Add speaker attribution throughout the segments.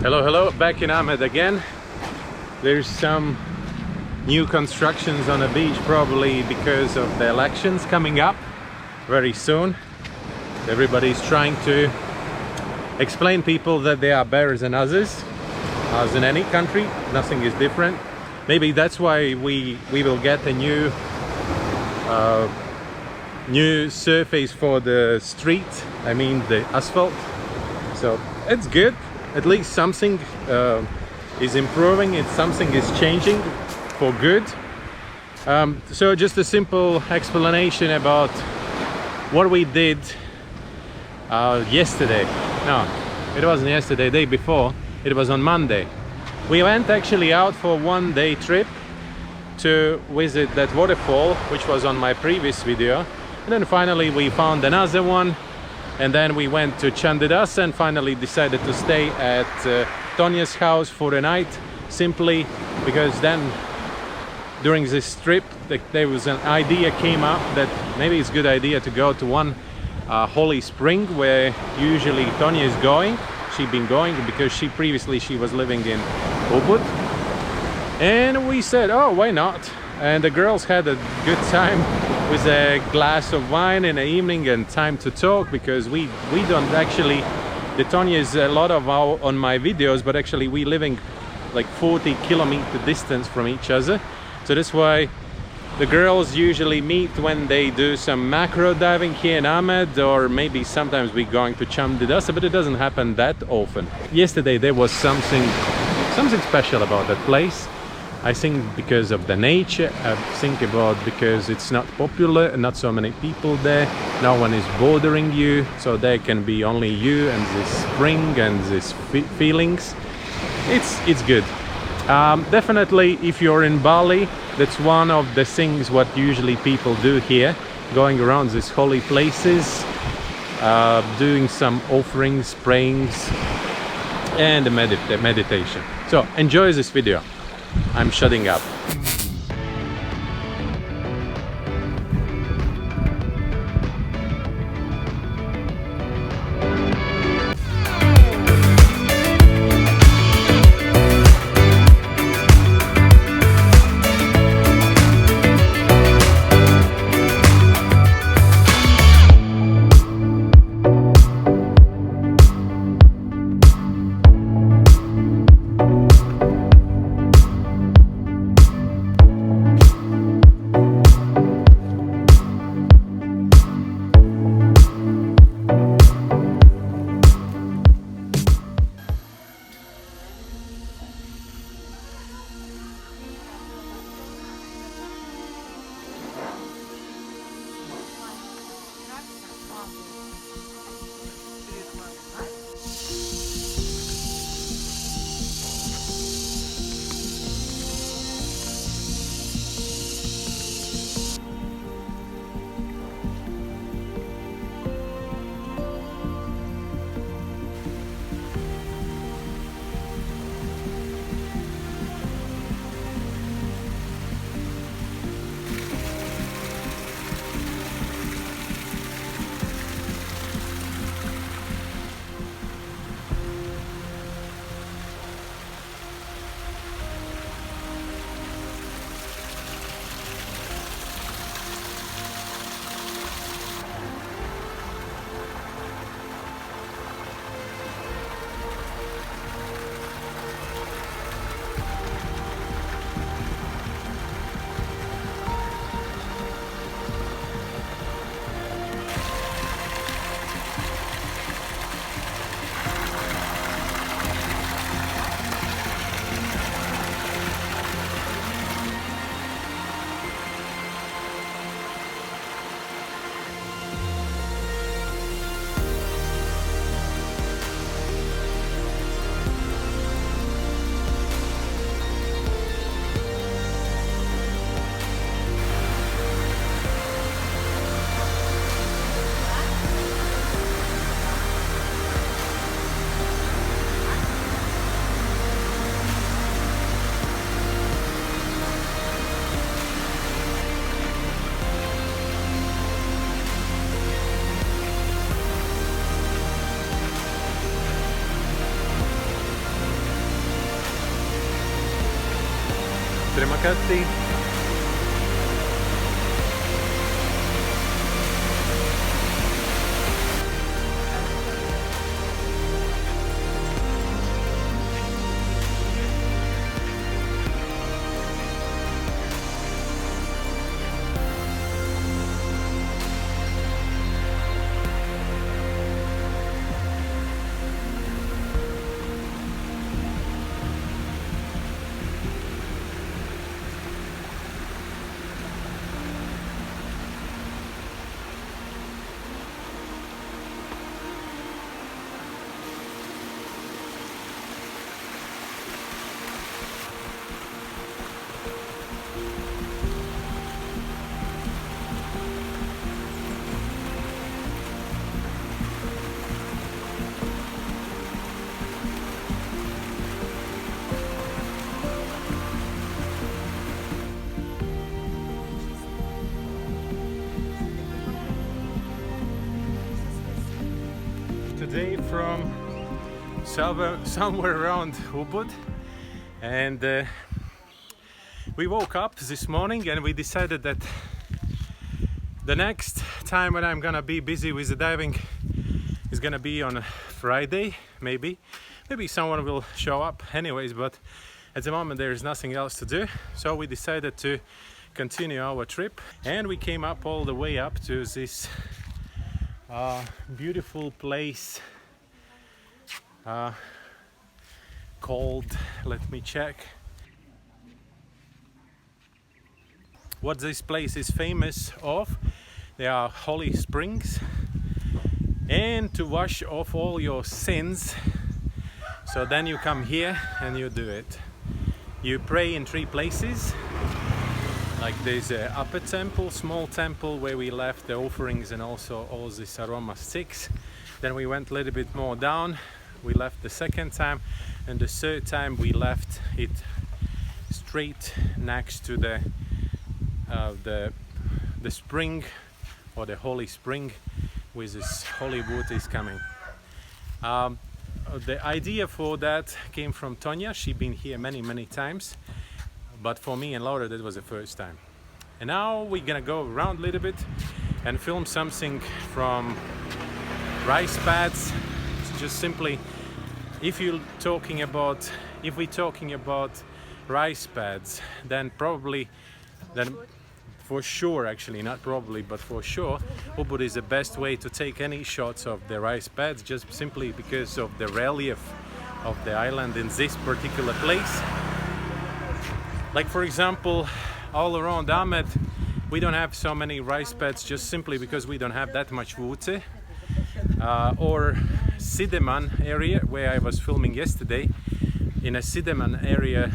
Speaker 1: Hello, back in Ubud again. There's some new constructions on the beach, probably because of the elections coming up very soon. Everybody's trying to explain people that they are better than others, as in any country. Nothing is different. Maybe that's why we will get a new surface for the street, I mean the asphalt. So it's good. At least something is improving, something is changing for good. So just a simple explanation about what we did yesterday. No, it wasn't yesterday, day before. It was on Monday. We went actually out for one day trip to visit that waterfall, which was on my previous video. And then finally we found another one. And then we went to Chandidas and finally decided to stay at Tonya's house for the night, simply because then during this trip there was an idea came up that maybe it's a good idea to go to one holy spring where usually Tonya is going. She'd been going because she was living in Ubud. And we said, oh, why not? And the girls had a good time with a glass of wine in the evening and time to talk, because we don't actually, the Tonya is a lot of on my videos, but actually we living like 40-kilometer distance from each other. So that's why the girls usually meet when they do some macro diving here in Ubud, or maybe sometimes we're going to Chandidas, but it doesn't happen that often. Yesterday there was something special about that place. I think because of the nature, I think about because it's not popular and not so many people there. No one is bothering you, so there can be only you and this spring and these feelings. It's good. Definitely, if you're in Bali, that's one of the things what usually people do here, going around these holy places, doing some offerings, prayings, and the meditation. So enjoy this video. I'm shutting up. cutscene. Today from somewhere around Ubud, and we woke up this morning and we decided that the next time when I'm gonna be busy with the diving is gonna be on a Friday. Maybe someone will show up anyways, but at the moment there is nothing else to do, so we decided to continue our trip, and we came up all the way up to this beautiful place called, let me check what this place is famous of. There are holy springs, and to wash off all your sins, so then you come here and you do it. You pray in 3 places. Like there's an upper temple, small temple where we left the offerings and also all these aroma sticks. Then we went a little bit more down. We left the second time, and the third time we left it straight next to the spring, or the holy spring, with this holy wood is coming. The idea for that came from Tonya. She's been here many times. But for me and Laura, that was the first time. And now we're gonna go around a little bit and film something from rice pads. It's just simply, if we're talking about rice pads, then for sure, actually not probably, but for sure, Ubud is the best way to take any shots of the rice pads, just simply because of the relief of the island in this particular place. Like for example, all around Ahmed, we don't have so many rice pads, just simply because we don't have that much water. Or Sideman area, where I was filming yesterday, in a Sideman area,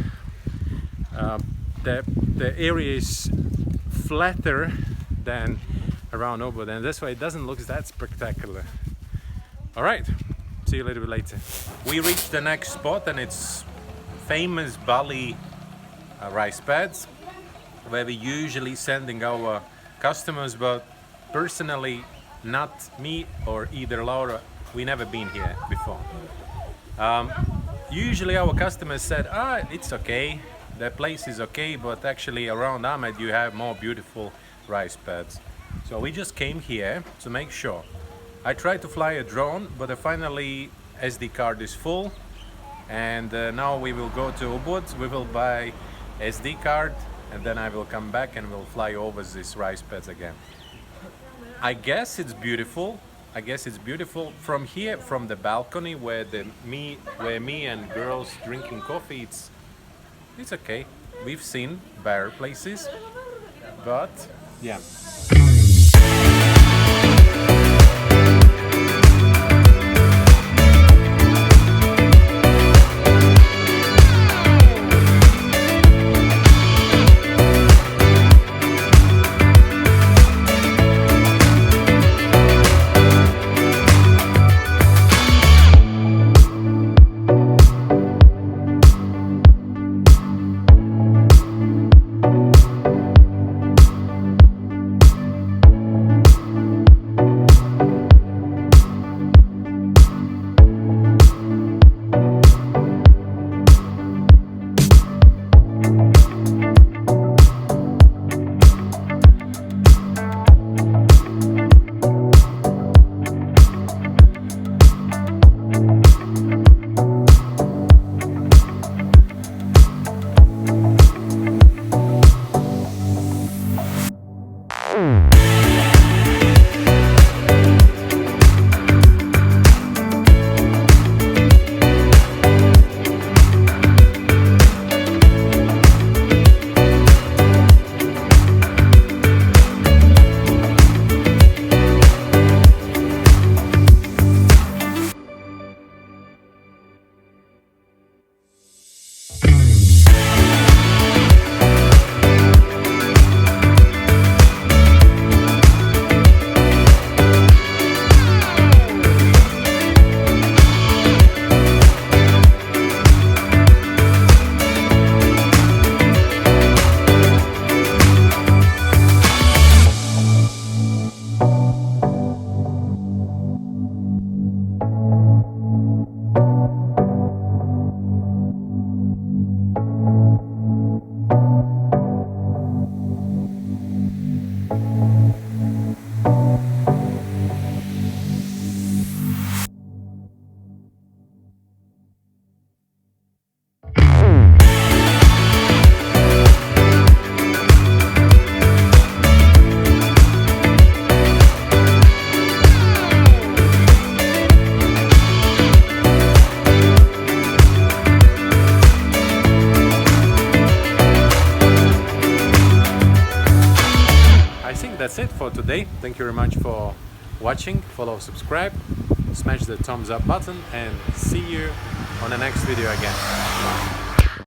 Speaker 1: the area is flatter than around Ubud, and that's why it doesn't look that spectacular. All right, see you a little bit later. We reached the next spot, and it's famous Bali rice pads, where we usually sending our customers, but personally not me or either Laura, we never been here before. Usually our customers said, it's okay, the place is okay, but actually around Ahmed you have more beautiful rice pads. So we just came here to make sure. I tried to fly a drone, but finally SD card is full, and now we will go to Ubud. We will buy SD card, and then I will come back and we'll fly over these rice pads again. I guess it's beautiful. From here, from the balcony where me and girls drinking coffee, it's okay. We've seen better places, but yeah. think that's it for today. Thank you very much for watching. Follow, subscribe, smash the thumbs up button, and see you on the next video again.